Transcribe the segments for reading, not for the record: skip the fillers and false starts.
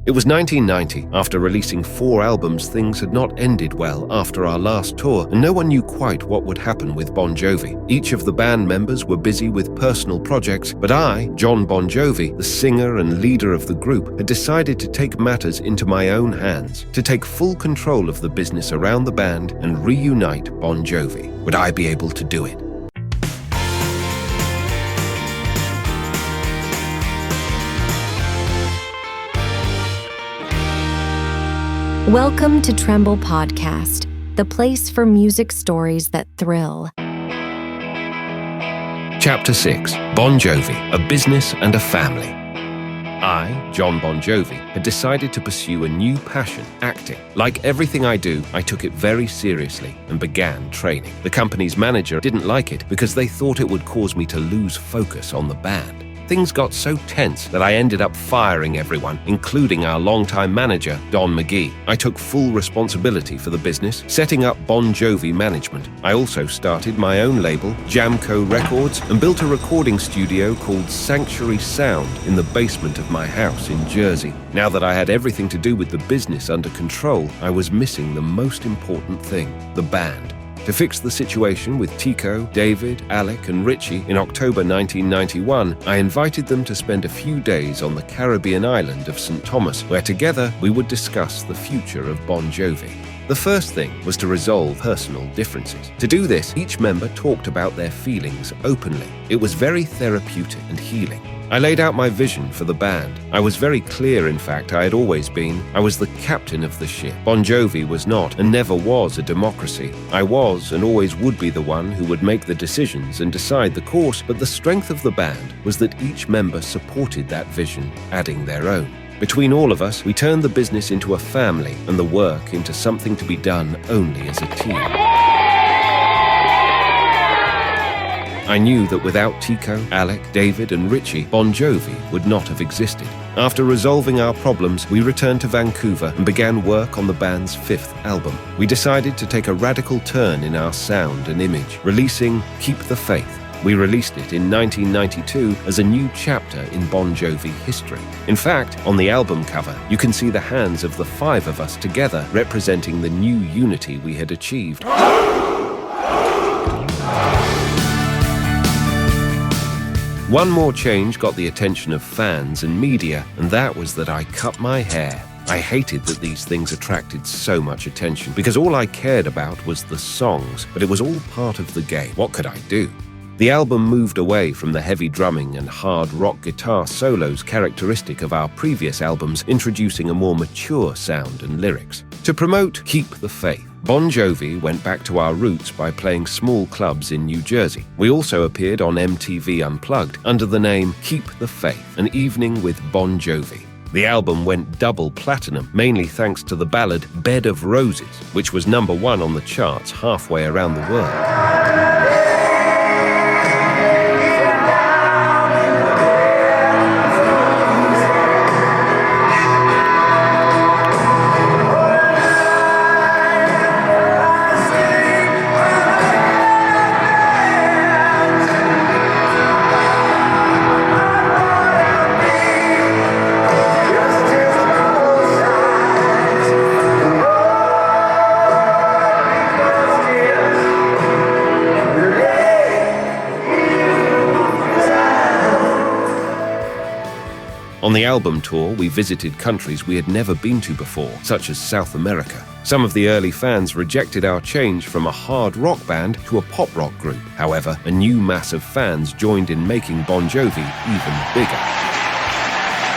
It was 1990. After releasing 4 albums, things had not ended well after our last tour, and no one knew quite what would happen with Bon Jovi. Each of the band members were busy with personal projects, but I, Jon Bon Jovi, the singer and leader of the group, had decided to take matters into my own hands, to take full control of the business around the band and reunite Bon Jovi. Would I be able to do it? Welcome to Tremble Podcast, the place for music stories that thrill. Chapter 6. Bon Jovi, a business and a family. I, Jon Bon Jovi, had decided to pursue a new passion, acting. Like everything I do, I took it very seriously and began training. The company's manager didn't like it because they thought it would cause me to lose focus on the band. Things got so tense that I ended up firing everyone, including our longtime manager, Don McGee. I took full responsibility for the business, setting up Bon Jovi management. I also started my own label, Jamco Records, and built a recording studio called Sanctuary Sound in the basement of my house in Jersey. Now that I had everything to do with the business under control, I was missing the most important thing, the band. To fix the situation with Tico, David, Alec, and Richie in October 1991, I invited them to spend a few days on the Caribbean island of St. Thomas, where together we would discuss the future of Bon Jovi. The first thing was to resolve personal differences. To do this, each member talked about their feelings openly. It was very therapeutic and healing. I laid out my vision for the band. I was very clear, in fact, I had always been. I was the captain of the ship. Bon Jovi was not and never was a democracy. I was and always would be the one who would make the decisions and decide the course, but the strength of the band was that each member supported that vision, adding their own. Between all of us, we turned the business into a family and the work into something to be done only as a team. I knew that without Tico, Alec, David, and Richie, Bon Jovi would not have existed. After resolving our problems, we returned to Vancouver and began work on the band's 5th album. We decided to take a radical turn in our sound and image, releasing Keep the Faith. We released it in 1992 as a new chapter in Bon Jovi history. In fact, on the album cover, you can see the hands of the 5 of us together representing the new unity we had achieved. One more change got the attention of fans and media, and that was that I cut my hair. I hated that these things attracted so much attention because all I cared about was the songs, but it was all part of the game. What could I do? The album moved away from the heavy drumming and hard rock guitar solos characteristic of our previous albums, introducing a more mature sound and lyrics. To promote Keep the Faith, Bon Jovi went back to our roots by playing small clubs in New Jersey. We also appeared on MTV Unplugged under the name Keep the Faith, an evening with Bon Jovi. The album went double platinum, mainly thanks to the ballad Bed of Roses, which was #1 on the charts halfway around the world. On the album tour, we visited countries we had never been to before, such as South America. Some of the early fans rejected our change from a hard rock band to a pop rock group. However, a new mass of fans joined in making Bon Jovi even bigger.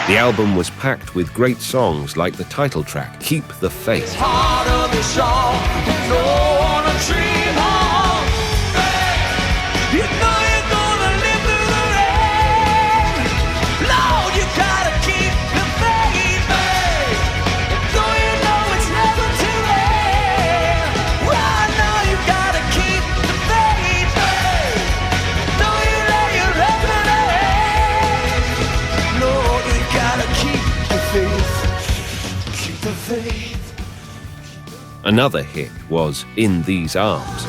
The album was packed with great songs like the title track, Keep the Faith. It's harder than song, you don't wanna dream on. You know you're gonna live through the rain. Lord, you gotta keep the faith, babe. Though you know it's never too late. Well, I know you gotta keep the faith, babe. Though you lay your head in the hay. Lord, you gotta keep the faith. Keep the faith. Another hit was In These Arms.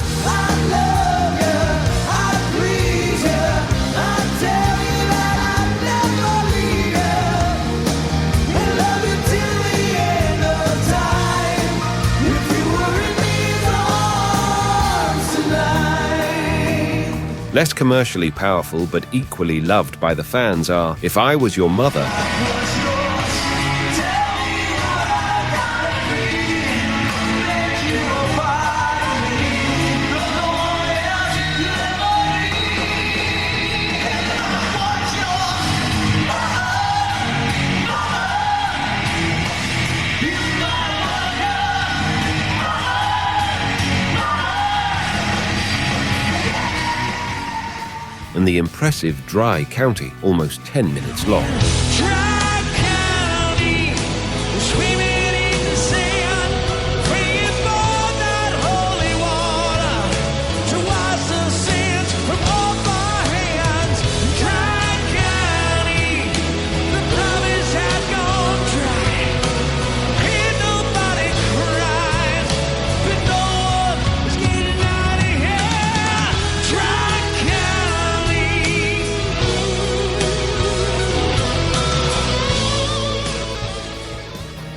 Less commercially powerful but equally loved by the fans are If I Was Your Mother and the impressive Dry County, almost 10 minutes long.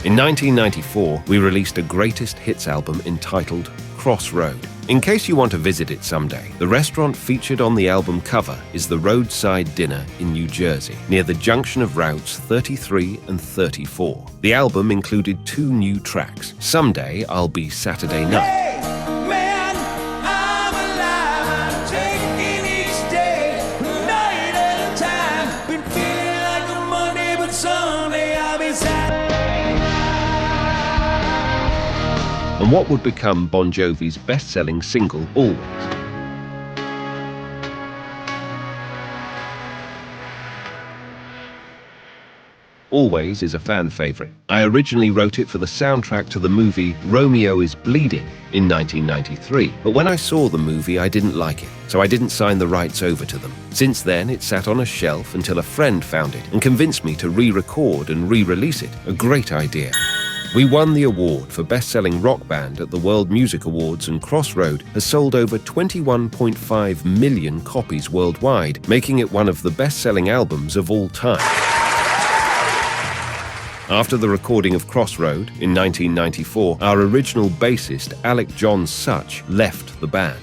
In 1994, we released a greatest hits album entitled Crossroad. In case you want to visit it someday, the restaurant featured on the album cover is the Roadside Dinner in New Jersey, near the junction of routes 33 and 34. The album included 2 new tracks, Someday I'll Be Saturday Night, and what would become Bon Jovi's best-selling single, Always. Always is a fan favorite. I originally wrote it for the soundtrack to the movie Romeo is Bleeding in 1993, but when I saw the movie I didn't like it, so I didn't sign the rights over to them. Since then it sat on a shelf until a friend found it and convinced me to re-record and re-release it. A great idea. We won the award for best-selling rock band at the World Music Awards, and Crossroad has sold over 21.5 million copies worldwide, making it one of the best-selling albums of all time. After the recording of Crossroad in 1994, our original bassist Alec John Such left the band.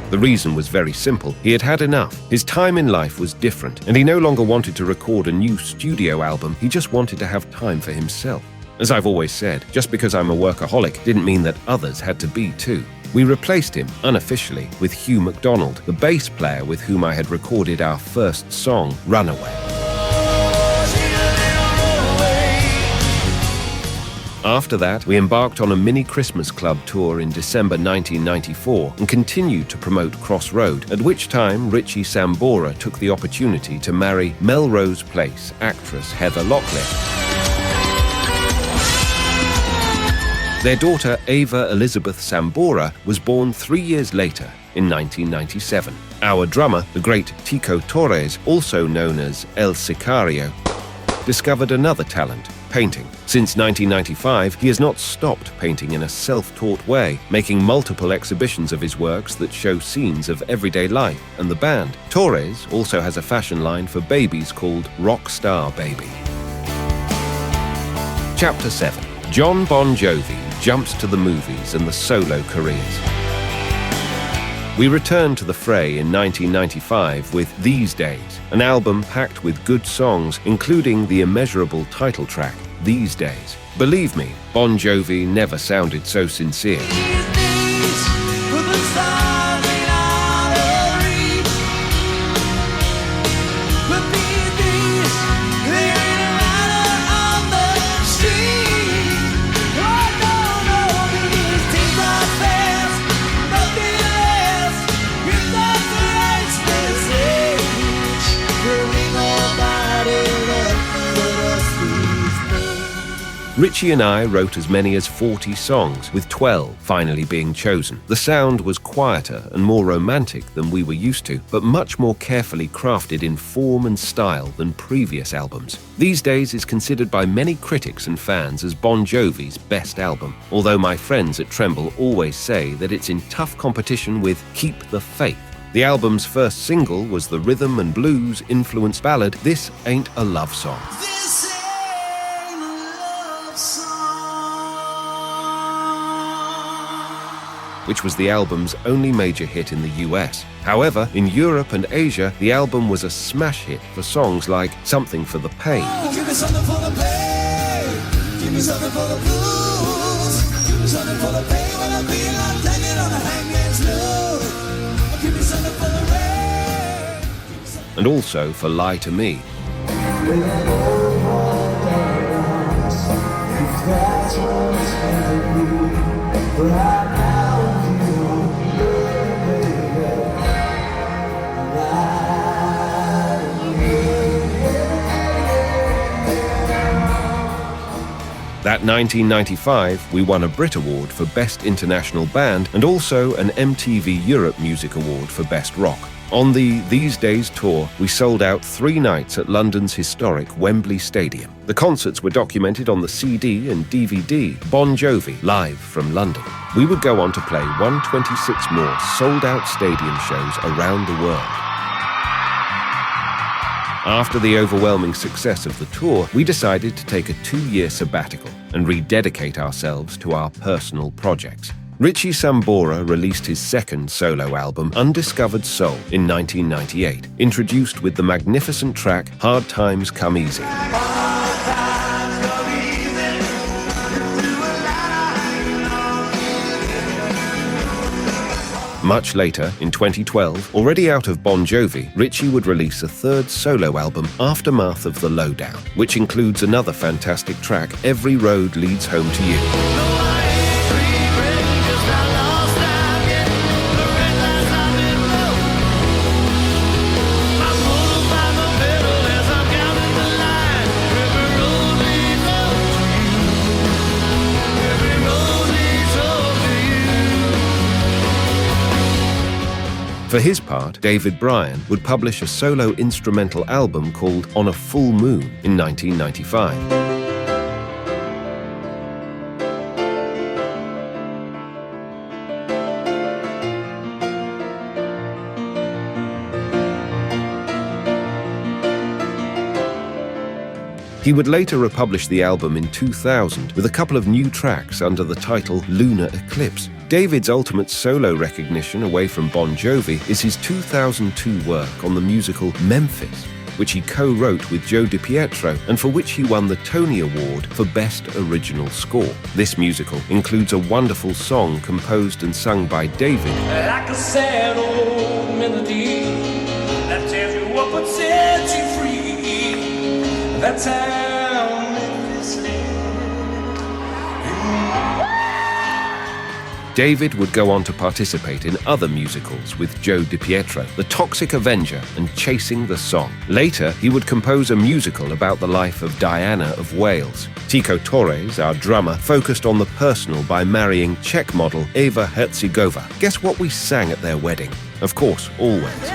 The reason was very simple. He had had enough. His time in life was different, and he no longer wanted to record a new studio album. He just wanted to have time for himself. As I've always said, just because I'm a workaholic didn't mean that others had to be too. We replaced him, unofficially, with Hugh McDonald, the bass player with whom I had recorded our first song, Runaway. After that, we embarked on a mini Christmas club tour in December 1994 and continued to promote Crossroad, at which time Richie Sambora took the opportunity to marry Melrose Place actress Heather Locklear. Their daughter Ava Elizabeth Sambora was born 3 years later in 1997. Our drummer, the great Tico Torres, also known as El Sicario, discovered another talent, painting. Since 1995, he has not stopped painting in a self-taught way, making multiple exhibitions of his works that show scenes of everyday life and the band. Torres also has a fashion line for babies called Rockstar Baby. Chapter 7. Jon Bon Jovi jumps to the movies and the solo careers. We returned to the fray in 1995 with These Days, an album packed with good songs, including the immeasurable title track, These Days. Believe me, Bon Jovi never sounded so sincere. Richie and I wrote as many as 40 songs, with 12 finally being chosen. The sound was quieter and more romantic than we were used to, but much more carefully crafted in form and style than previous albums. These Days is considered by many critics and fans as Bon Jovi's best album, although my friends at Tremble always say that it's in tough competition with Keep the Faith. The album's first single was the rhythm and blues-influenced ballad This Ain't a Love Song. which was the album's only major hit in the US. However, in Europe and Asia, the album was a smash hit for songs like Something for the Pain. Give me something for the pain. Give me something for the blues. Give me something for the pain when I'm being hanging on a hangman's noose. Give me something for the rain. And also for Lie to Me. That 1995, we won a Brit Award for Best International Band and also an MTV Europe Music Award for Best Rock. On the These Days tour, we sold out 3 nights at London's historic Wembley Stadium. The concerts were documented on the CD and DVD Bon Jovi Live from London. We would go on to play 126 more sold-out stadium shows around the world. After the overwhelming success of the tour, we decided to take a 2-year sabbatical and rededicate ourselves to our personal projects. Richie Sambora released his second solo album, Undiscovered Soul, in 1998, introduced with the magnificent track Hard Times Come Easy. Much later, in 2012, already out of Bon Jovi, Richie would release a 3rd solo album, Aftermath of the Lowdown, which includes another fantastic track, Every Road Leads Home to You. For his part, David Bryan would publish a solo instrumental album called On a Full Moon in 1995. He would later republish the album in 2000 with a couple of new tracks under the title Lunar Eclipse. David's ultimate solo recognition away from Bon Jovi is his 2002 work on the musical Memphis, which he co-wrote with Joe DiPietro and for which he won the Tony Award for Best Original Score. This musical includes a wonderful song composed and sung by David. Like a sad old melody that tells you what would set you free. That's how Memphis lived. David would go on to participate in other musicals with Joe DiPietro, The Toxic Avenger and Chasing the Song. Later, he would compose a musical about the life of Diana of Wales. Tico Torres, our drummer, focused on the personal by marrying Czech model Eva Hertzigova. Guess what we sang at their wedding? Of course, Always.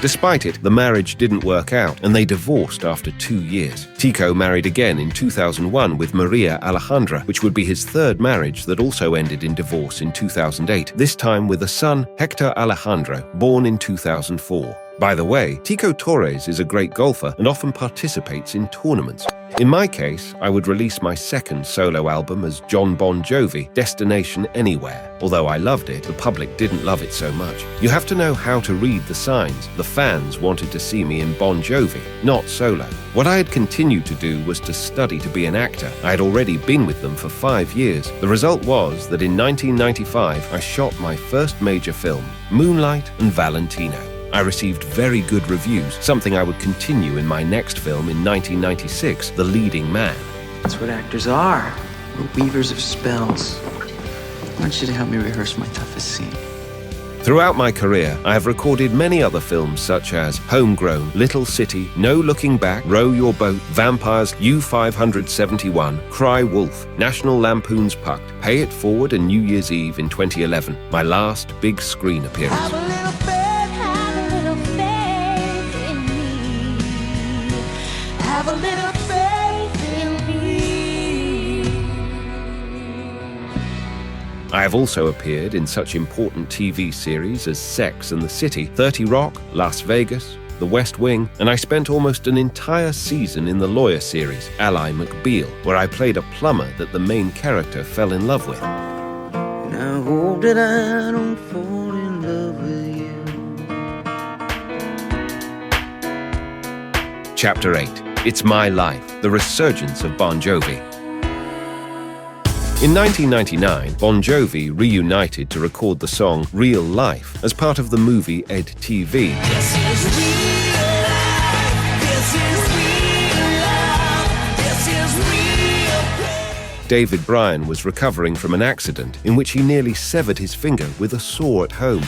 Despite it, the marriage didn't work out, and they divorced after 2 years. Tico married again in 2001 with Maria Alejandra, which would be his 3rd marriage that also ended in divorce in 2008, this time with a son, Hector Alejandro, born in 2004. By the way, Tico Torres is a great golfer and often participates in tournaments. In my case, I would release my 2nd solo album as Jon Bon Jovi, Destination Anywhere. Although I loved it, the public didn't love it so much. You have to know how to read the signs. The fans wanted to see me in Bon Jovi, not solo. What I had continued to do was to study to be an actor. I had already been with them for 5 years. The result was that in 1995, I shot my first major film, Moonlight and Valentino. I received very good reviews, something I would continue in my next film in 1996, The Leading Man. That's what actors are. We're weavers of spells. I want you to help me rehearse my toughest scene. Throughout my career, I have recorded many other films such as Homegrown, Little City, No Looking Back, Row Your Boat, Vampires, U-571, Cry Wolf, National Lampoon's Pucked, Pay It Forward and New Year's Eve in 2011, my last big screen appearance. I have also appeared in such important TV series as Sex and the City, 30 Rock, Las Vegas, The West Wing, and I spent almost an entire season in the lawyer series, Ally McBeal, where I played a plumber that the main character fell in love with. And I hope that I don't fall in love with you. Chapter 8. It's My Life, the resurgence of Bon Jovi. In 1999, Bon Jovi reunited to record the song Real Life as part of the movie Ed TV. This is real life. This is real love. This is real pain. David Bryan was recovering from an accident in which he nearly severed his finger with a saw at home.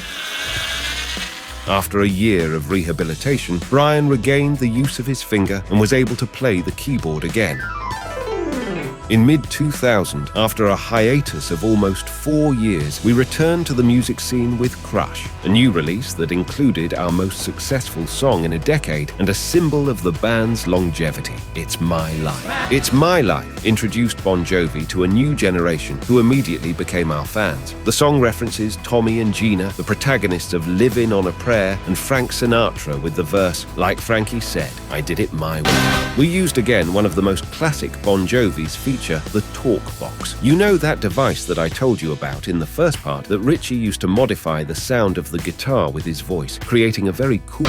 After a year of rehabilitation, Bryan regained the use of his finger and was able to play the keyboard again. In mid-2000, after a hiatus of almost 4 years, we returned to the music scene with Crush, a new release that included our most successful song in a decade and a symbol of the band's longevity, It's My Life. It's My Life introduced Bon Jovi to a new generation who immediately became our fans. The song references Tommy and Gina, the protagonists of Livin on a Prayer, and Frank Sinatra with the verse, "Like Frankie said, I did it my way." We used again one of the most classic Bon Jovi's feature, the talk box. You know that device that I told you about in the first part that Richie used to modify the sound of the guitar with his voice, creating a very cool.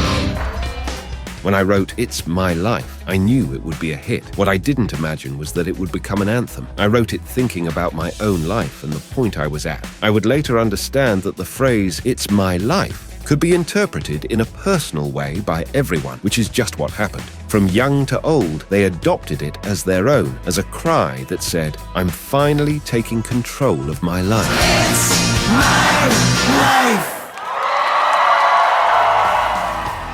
When I wrote It's My Life, I knew it would be a hit. What I didn't imagine was that it would become an anthem. I wrote it thinking about my own life and the point I was at. I would later understand that the phrase It's My Life could be interpreted in a personal way by everyone, which is just what happened. From young to old, they adopted it as their own, as a cry that said, I'm finally taking control of my life. It's my life.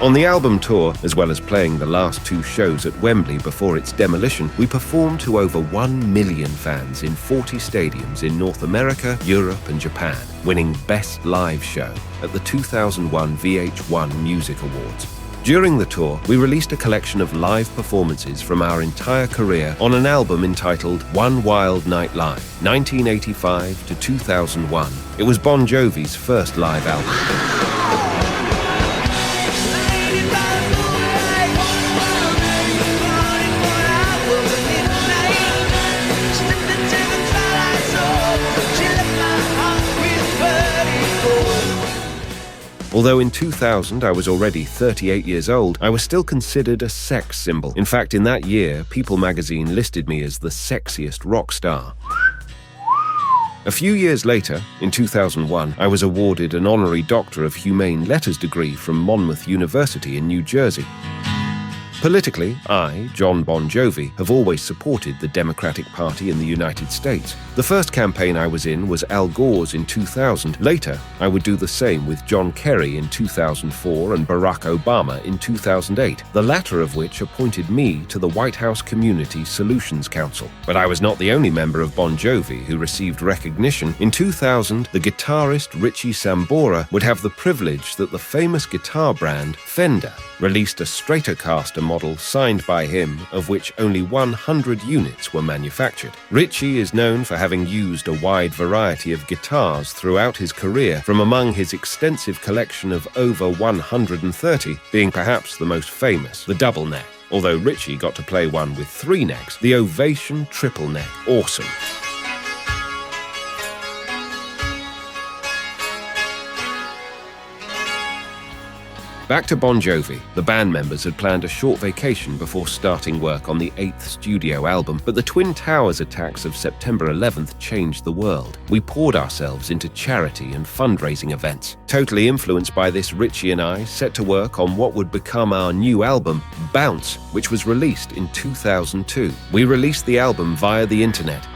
On the album tour, as well as playing the last 2 shows at Wembley before its demolition, we performed to over 1 million fans in 40 stadiums in North America, Europe, and Japan, winning Best Live Show at the 2001 VH1 Music Awards. During the tour, we released a collection of live performances from our entire career on an album entitled One Wild Night Live, 1985 to 2001. It was Bon Jovi's first live album. Although in 2000 I was already 38 years old, I was still considered a sex symbol. In fact, in that year, People magazine listed me as the sexiest rock star. A few years later, in 2001, I was awarded an honorary Doctor of Humane Letters degree from Monmouth University in New Jersey. Politically, I, Jon Bon Jovi, have always supported the Democratic Party in the United States. The first campaign I was in was Al Gore's in 2000. Later, I would do the same with John Kerry in 2004 and Barack Obama in 2008, the latter of which appointed me to the White House Community Solutions Council. But I was not the only member of Bon Jovi who received recognition. In 2000, the guitarist Richie Sambora would have the privilege that the famous guitar brand Fender released a Stratocaster model signed by him, of which only 100 units were manufactured. Richie is known for having used a wide variety of guitars throughout his career, from among his extensive collection of over 130, being perhaps the most famous, the double neck. Although Richie got to play one with 3 necks, the Ovation triple neck. Awesome. Back to Bon Jovi. The band members had planned a short vacation before starting work on the 8th studio album, but the Twin Towers attacks of September 11th changed the world. We poured ourselves into charity and fundraising events. Totally influenced by this, Richie and I set to work on what would become our new album, Bounce, which was released in 2002. We released the album via the internet.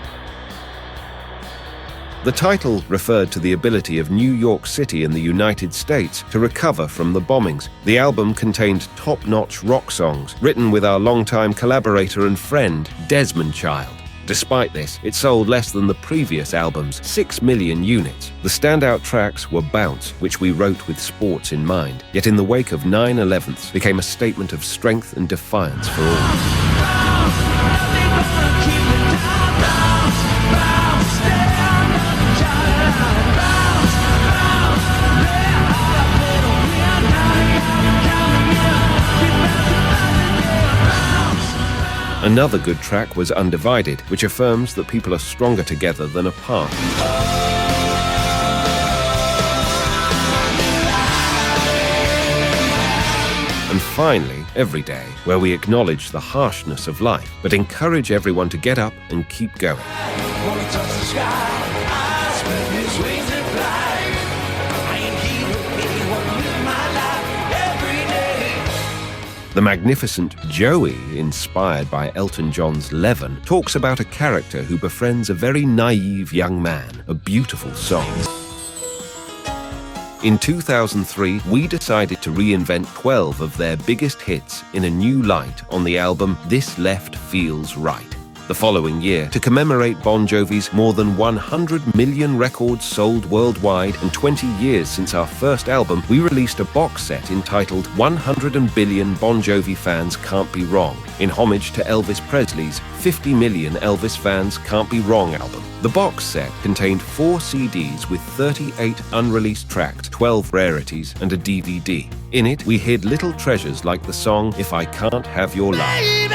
The title referred to the ability of New York City in the United States to recover from the bombings. The album contained top-notch rock songs, written with our longtime collaborator and friend, Desmond Child. Despite this, it sold less than the previous album's 6 million units. The standout tracks were Bounce, which we wrote with sports in mind, yet in the wake of 9/11, became a statement of strength and defiance for all. Another good track was Undivided, which affirms that people are stronger together than apart. And finally, Every Day, where we acknowledge the harshness of life, but encourage everyone to get up and keep going. The magnificent Joey, inspired by Elton John's Livin, talks about a character who befriends a very naive young man, a beautiful song. In 2003, we decided to reinvent 12 of their biggest hits in a new light on the album This Left Feels Right. The following year, to commemorate Bon Jovi's more than 100 million records sold worldwide and 20 years since our first album, we released a box set entitled 100 Billion Bon Jovi Fans Can't Be Wrong, in homage to Elvis Presley's 50 Million Elvis Fans Can't Be Wrong album. The box set contained 4 CDs with 38 unreleased tracks, 12 rarities, and a DVD. In it, we hid little treasures like the song If I Can't Have Your Love. Baby,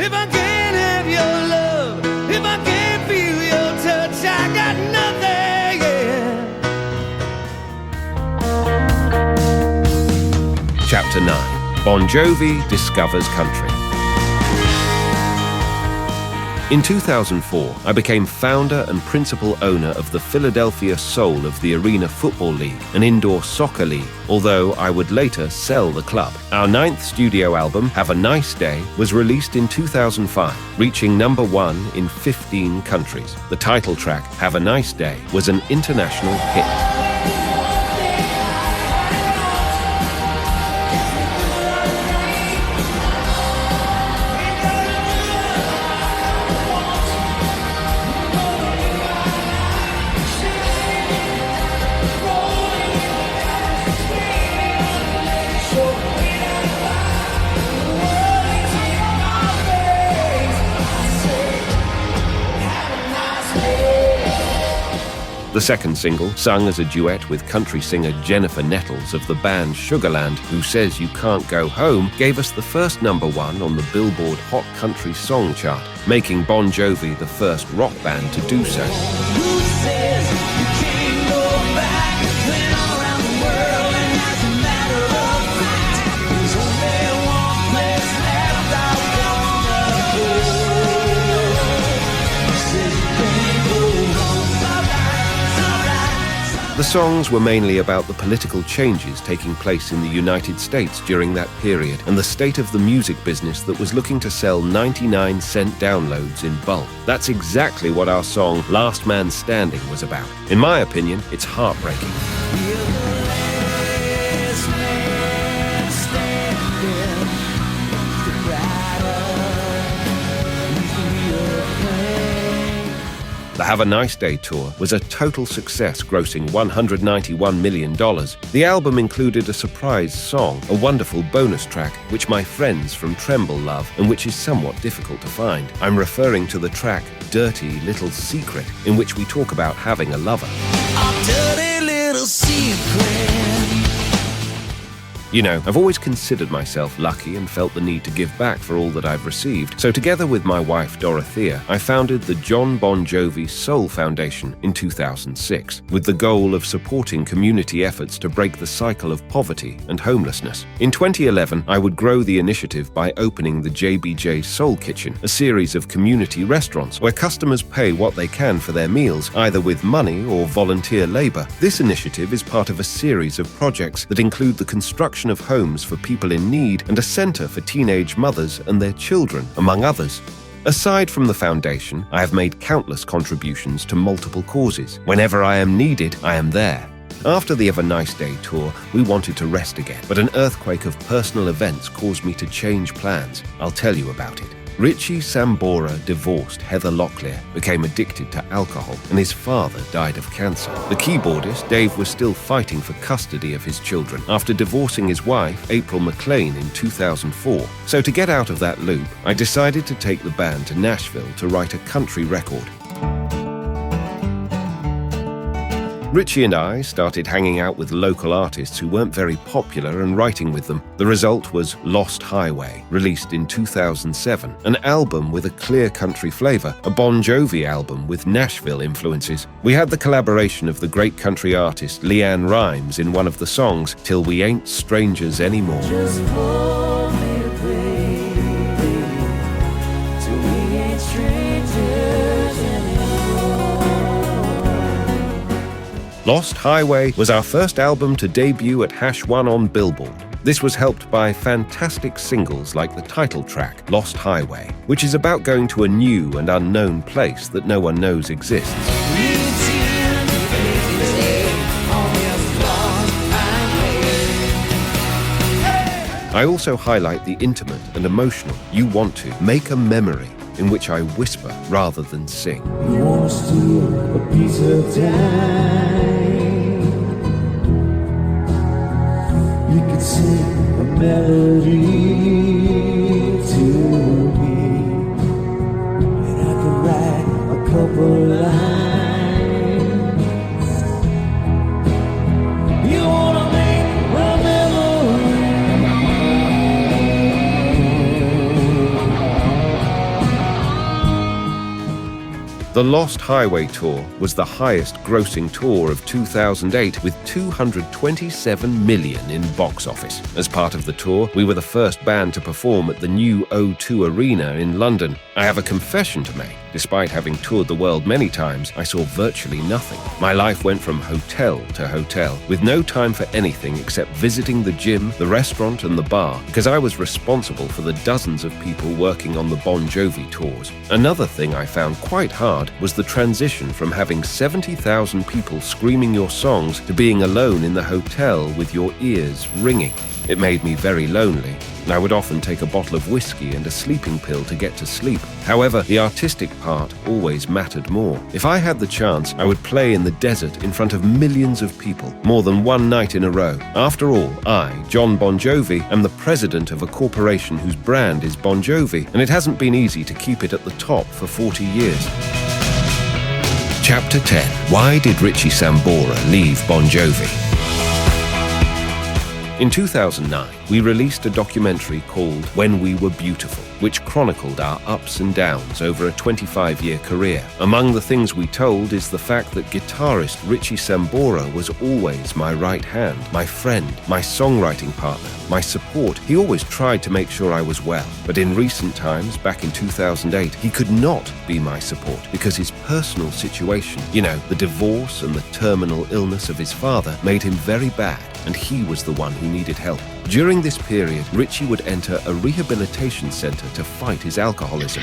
if I can't have your love, if I can't feel your touch, I got nothing, yeah. Chapter 9. Bon Jovi Discovers Country. In 2004, I became founder and principal owner of the Philadelphia Soul of the Arena Football League, an indoor soccer league, although I would later sell the club. Our 9th studio album, Have a Nice Day, was released in 2005, reaching number 1 in 15 countries. The title track, Have a Nice Day, was an international hit. The second single, sung as a duet with country singer Jennifer Nettles of the band Sugarland, Who Says You Can't Go Home, gave us the first number 1 on the Billboard Hot Country Song chart, making Bon Jovi the first rock band to do so. Who says you can't go back? Been all around the world, and as a matter of fact, there's only one place left I wanna go. Says you can't go home. The songs were mainly about the political changes taking place in the United States during that period and the state of the music business that was looking to sell 99-cent downloads in bulk. That's exactly what our song Last Man Standing was about. In my opinion, it's heartbreaking. The Have a Nice Day tour was a total success, grossing $191 million. The album included a surprise song, a wonderful bonus track, which my friends from Tremble love and which is somewhat difficult to find. I'm referring to the track Dirty Little Secret, in which we talk about having a lover. A dirty little secret. You know, I've always considered myself lucky and felt the need to give back for all that I've received. So together with my wife Dorothea, I founded the Jon Bon Jovi Soul Foundation in 2006, with the goal of supporting community efforts to break the cycle of poverty and homelessness. In 2011, I would grow the initiative by opening the JBJ Soul Kitchen, a series of community restaurants where customers pay what they can for their meals, either with money or volunteer labor. This initiative is part of a series of projects that include the construction of homes for people in need and a center for teenage mothers and their children, among others. Aside from the foundation, I have made countless contributions to multiple causes. Whenever I am needed, I am there. After the Have a Nice Day tour, we wanted to rest again, but an earthquake of personal events caused me to change plans. I'll tell you about it. Richie Sambora divorced Heather Locklear, became addicted to alcohol, and his father died of cancer. The keyboardist, Dave, was still fighting for custody of his children after divorcing his wife, April McLean, in 2004. So to get out of that loop, I decided to take the band to Nashville to write a country record. Richie and I started hanging out with local artists who weren't very popular and writing with them. The result was Lost Highway, released in 2007, an album with a clear country flavor, a Bon Jovi album with Nashville influences. We had the collaboration of the great country artist LeAnn Rimes in one of the songs, Till We Ain't Strangers Anymore. Just hold me, baby, till we ain't strangers anymore. Lost Highway was our first album to debut at #1 on Billboard. This was helped by fantastic singles like the title track, Lost Highway, which is about going to a new and unknown place that no one knows exists. I also highlight the intimate and emotional You Want To Make a Memory, in which I whisper rather than sing. You wanna steal a piece of time. You could sing a melody to me, and I could write a couple lines. You wanna make a memory. The Lost Highway Tour was the highest-grossing tour of 2008 with $227 million in box office. As part of the tour, we were the first band to perform at the new O2 Arena in London. I have a confession to make. Despite having toured the world many times, I saw virtually nothing. My life went from hotel to hotel, with no time for anything except visiting the gym, the restaurant, and the bar, because I was responsible for the dozens of people working on the Bon Jovi tours. Another thing I found quite hard was the transition from having 70,000 people screaming your songs to being alone in the hotel with your ears ringing. It made me very lonely, and I would often take a bottle of whiskey and a sleeping pill to get to sleep. However, the artistic part always mattered more. If I had the chance, I would play in the desert in front of millions of people, more than one night in a row. After all, I, Jon Bon Jovi, am the president of a corporation whose brand is Bon Jovi, and it hasn't been easy to keep it at the top for 40 years. Chapter 10. Why did Richie Sambora leave Bon Jovi? In 2009, we released a documentary called When We Were Beautiful, which chronicled our ups and downs over a 25-year career. Among the things we told is the fact that guitarist Richie Sambora was always my right hand, my friend, my songwriting partner, my support. He always tried to make sure I was well. But in recent times, back in 2008, he could not be my support because his personal situation, the divorce and the terminal illness of his father, made him very bad, and he was the one who needed help. During this period, Richie would enter a rehabilitation center to fight his alcoholism.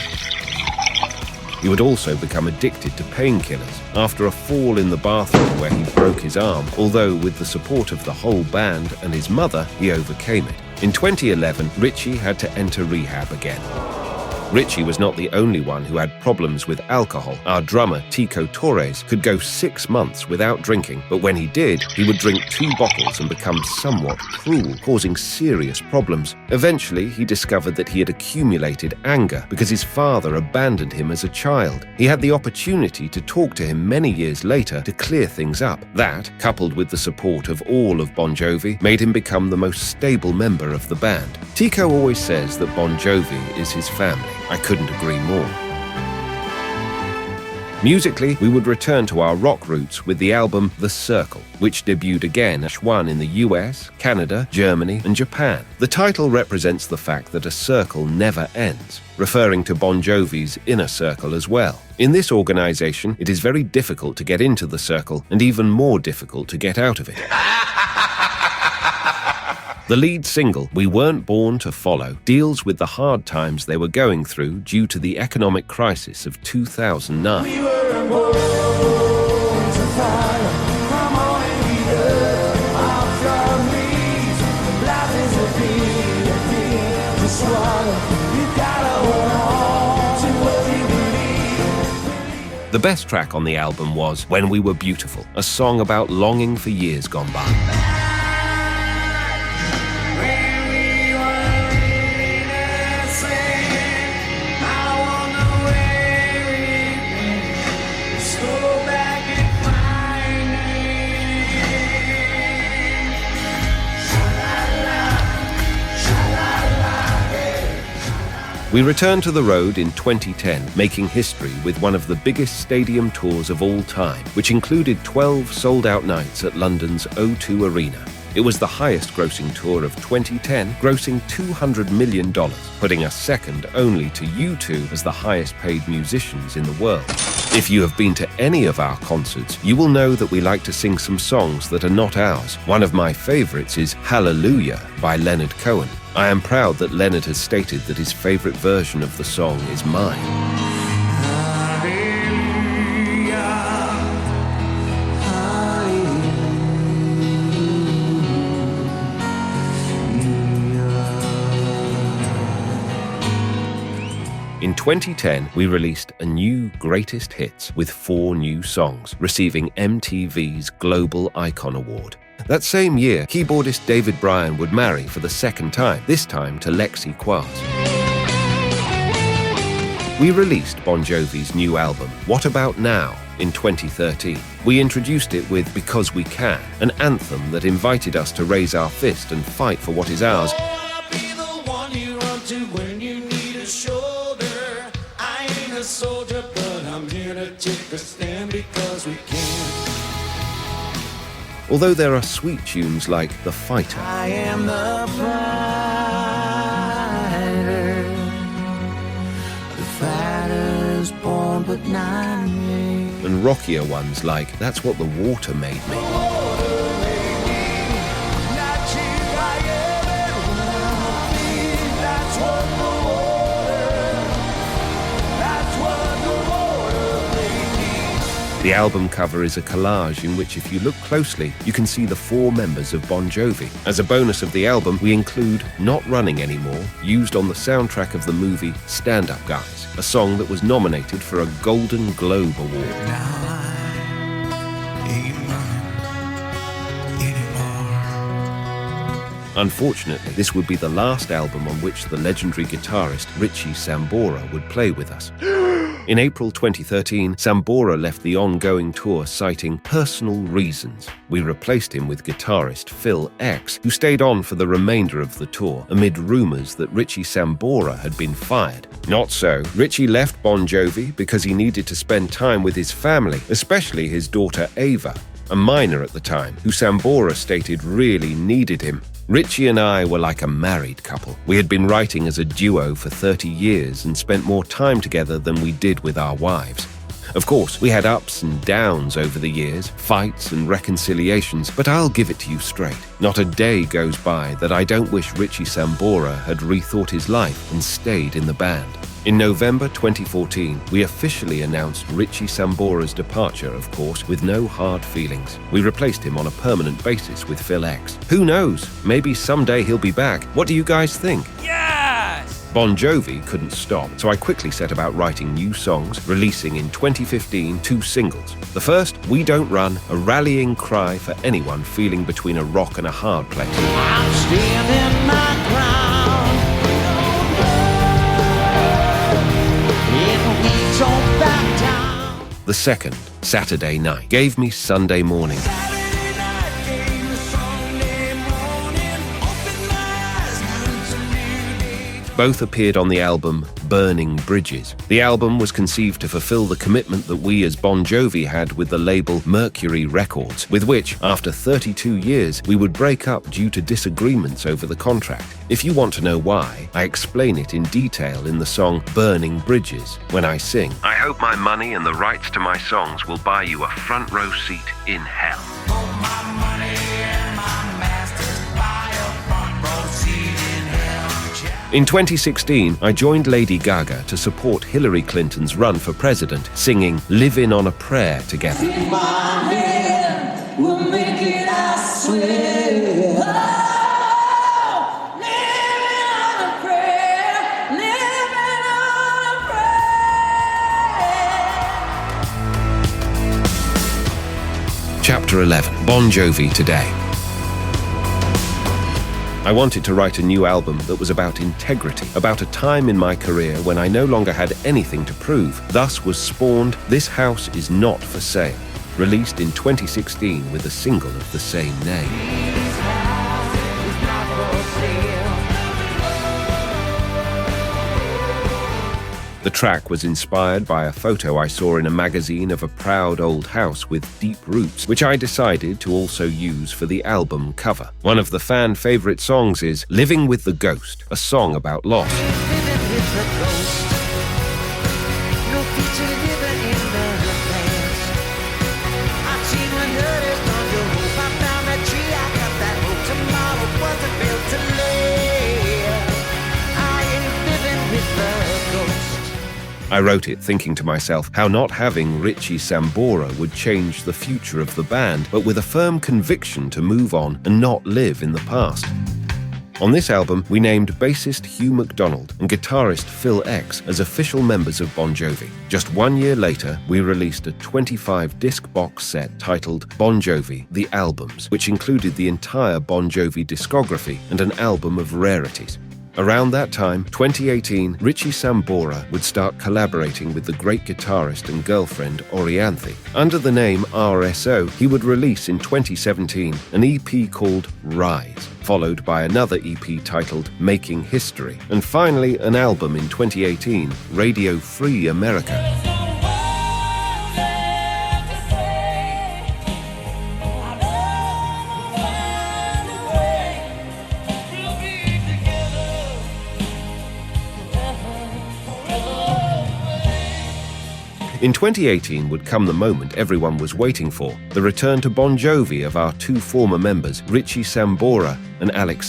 He would also become addicted to painkillers after a fall in the bathroom where he broke his arm, although with the support of the whole band and his mother, he overcame it. In 2011, Richie had to enter rehab again. Richie was not the only one who had problems with alcohol. Our drummer, Tico Torres, could go 6 months without drinking, but when he did, he would drink 2 bottles and become somewhat cruel, causing serious problems. Eventually, he discovered that he had accumulated anger because his father abandoned him as a child. He had the opportunity to talk to him many years later to clear things up. That, coupled with the support of all of Bon Jovi, made him become the most stable member of the band. Tico always says that Bon Jovi is his family. I couldn't agree more. Musically, we would return to our rock roots with the album The Circle, which debuted again at #1 in the US, Canada, Germany, and Japan. The title represents the fact that a circle never ends, referring to Bon Jovi's inner circle as well. In this organization, it is very difficult to get into the circle, and even more difficult to get out of it. The lead single, We Weren't Born to Follow, deals with the hard times they were going through due to the economic crisis of 2009. We were born to follow. Come on and eat up off your knees. Life is a thing to swallow. You gotta hold on to what you believe. The best track on the album was When We Were Beautiful, a song about longing for years gone by. We returned to the road in 2010, making history with one of the biggest stadium tours of all time, which included 12 sold-out nights at London's O2 Arena. It was the highest-grossing tour of 2010, grossing $200 million, putting us second only to U2 as the highest-paid musicians in the world. If you have been to any of our concerts, you will know that we like to sing some songs that are not ours. One of my favorites is Hallelujah by Leonard Cohen. I am proud that Leonard has stated that his favorite version of the song is mine. In 2010, we released a new Greatest Hits with 4 new songs, receiving MTV's Global Icon Award. That same year, keyboardist David Bryan would marry for the second time, this time to Lexi Quaz. We released Bon Jovi's new album, What About Now, in 2013. We introduced it with Because We Can, an anthem that invited us to raise our fist and fight for what is ours. Soldier, but I'm here to take a stand because we can. Although there are sweet tunes like The Fighter, I am the fighter is born but not me. and rockier ones like That's What the Water Made Me. The album cover is a collage in which, if you look closely, you can see the 4 members of Bon Jovi. As a bonus of the album, we include Not Running Anymore, used on the soundtrack of the movie Stand Up Guys, a song that was nominated for a Golden Globe Award. Unfortunately, this would be the last album on which the legendary guitarist Richie Sambora would play with us. In April 2013, Sambora left the ongoing tour citing personal reasons. We replaced him with guitarist Phil X, who stayed on for the remainder of the tour, amid rumors that Richie Sambora had been fired. Not so. Richie left Bon Jovi because he needed to spend time with his family, especially his daughter Ava, a minor at the time, who Sambora stated really needed him. Richie and I were like a married couple. We had been writing as a duo for 30 years and spent more time together than we did with our wives. Of course, we had ups and downs over the years, fights and reconciliations, but I'll give it to you straight. Not a day goes by that I don't wish Richie Sambora had rethought his life and stayed in the band. In November 2014, we officially announced Richie Sambora's departure, of course, with no hard feelings. We replaced him on a permanent basis with Phil X. Who knows? Maybe someday he'll be back. What do you guys think? Yes! Bon Jovi couldn't stop, so I quickly set about writing new songs, releasing in 2015 2 singles. The first, We Don't Run, a rallying cry for anyone feeling between a rock and a hard place. I'm standing my ground. The second, Saturday Night, gave me Sunday morning. Both appeared on the album Burning Bridges. The album was conceived to fulfill the commitment that we as Bon Jovi had with the label Mercury Records, with which, after 32 years, we would break up due to disagreements over the contract. If you want to know why, I explain it in detail in the song Burning Bridges when I sing, I hope my money and the rights to my songs will buy you a front row seat in hell. In 2016, I joined Lady Gaga to support Hillary Clinton's run for president, singing Livin on a Prayer together. In my hand, we'll make it, I swear. Oh, living on a prayer, living on a prayer. Chapter 11, Bon Jovi Today. I wanted to write a new album that was about integrity, about a time in my career when I no longer had anything to prove. Thus was spawned This House Is Not For Sale, released in 2016 with a single of the same name. The track was inspired by a photo I saw in a magazine of a proud old house with deep roots, which I decided to also use for the album cover. One of the fan favorite songs is Living with the Ghost, a song about loss. I wrote it thinking to myself how not having Richie Sambora would change the future of the band, but with a firm conviction to move on and not live in the past. On this album, we named bassist Hugh McDonald and guitarist Phil X as official members of Bon Jovi. Just 1 year later, we released a 25-disc box set titled Bon Jovi: The Albums, which included the entire Bon Jovi discography and an album of rarities. Around that time, 2018, Richie Sambora would start collaborating with the great guitarist and girlfriend Orianthi. Under the name RSO, he would release in 2017 an EP called Rise, followed by another EP titled Making History, and finally an album in 2018, Radio Free America. In 2018 would come the moment everyone was waiting for, the return to Bon Jovi of our two former members, Richie Sambora and Alec.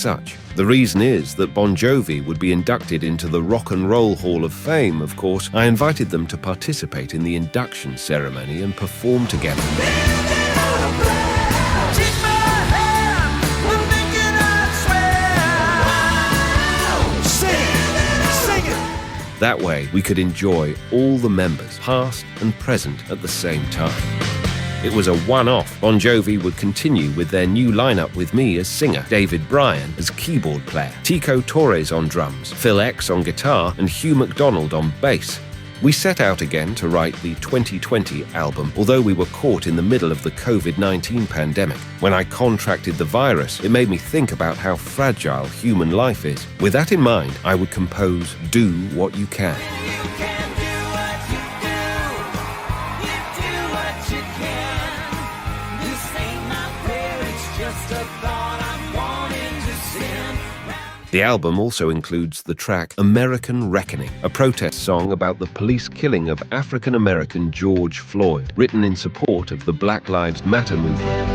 The reason is that Bon Jovi would be inducted into the Rock and Roll Hall of Fame, of course. I invited them to participate in the induction ceremony and perform together. That way, we could enjoy all the members, past and present, at the same time. It was a one-off. Bon Jovi would continue with their new lineup with me as singer, David Bryan as keyboard player, Tico Torres on drums, Phil X on guitar, and Hugh McDonald on bass. We set out again to write the 2020 album, although we were caught in the middle of the COVID-19 pandemic. When I contracted the virus, it made me think about how fragile human life is. With that in mind, I would compose Do What You Can. The album also includes the track American Reckoning, a protest song about the police killing of African-American George Floyd, written in support of the Black Lives Matter movement.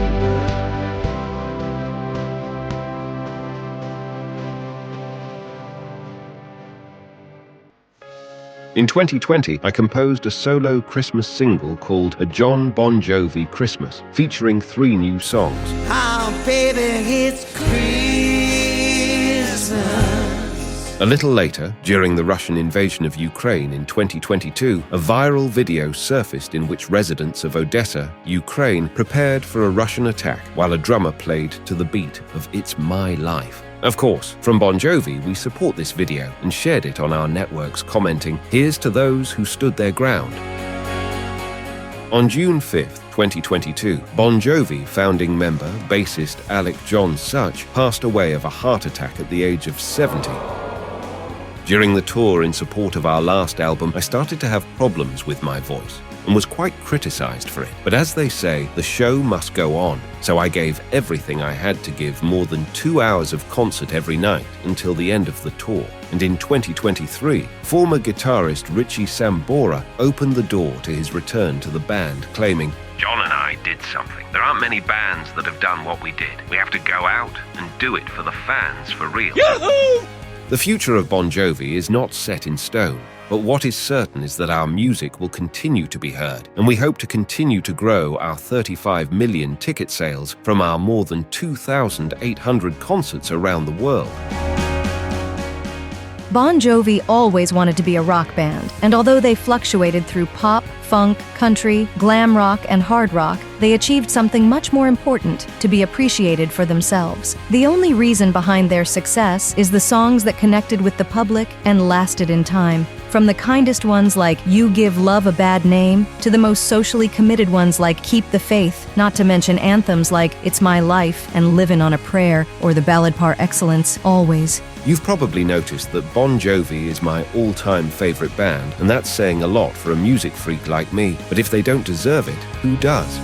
In 2020, I composed a solo Christmas single called A Jon Bon Jovi Christmas, featuring 3 new songs. Oh, baby, it's Christmas. A little later, during the Russian invasion of Ukraine in 2022, a viral video surfaced in which residents of Odessa, Ukraine, prepared for a Russian attack while a drummer played to the beat of It's My Life. Of course, from Bon Jovi, we support this video and shared it on our networks, commenting, "Here's to those who stood their ground." On June 5th, 2022, Bon Jovi founding member, bassist Alec passed away of a heart attack at the age of 70. During the tour in support of our last album, I started to have problems with my voice and was quite criticized for it. But as they say, the show must go on, so I gave everything I had to give, more than 2 hours of concert every night until the end of the tour. And in 2023, former guitarist Richie Sambora opened the door to his return to the band, claiming, "Jon and I did something. There aren't many bands that have done what we did. We have to go out and do it for the fans for real." Yahoo! The future of Bon Jovi is not set in stone, but what is certain is that our music will continue to be heard, and we hope to continue to grow our 35 million ticket sales from our more than 2,800 concerts around the world. Bon Jovi always wanted to be a rock band, and although they fluctuated through pop, funk, country, glam rock, and hard rock, they achieved something much more important: to be appreciated for themselves. The only reason behind their success is the songs that connected with the public and lasted in time. From the kindest ones like You Give Love a Bad Name, to the most socially committed ones like Keep the Faith, not to mention anthems like It's My Life and Livin' on a Prayer, or the ballad par excellence, Always. You've probably noticed that Bon Jovi is my all-time favorite band, and that's saying a lot for a music freak like me. But if they don't deserve it, who does?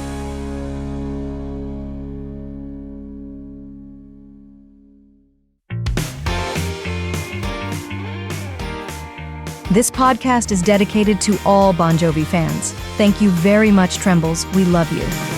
This podcast is dedicated to all Bon Jovi fans. Thank you very much, Trembles. We love you.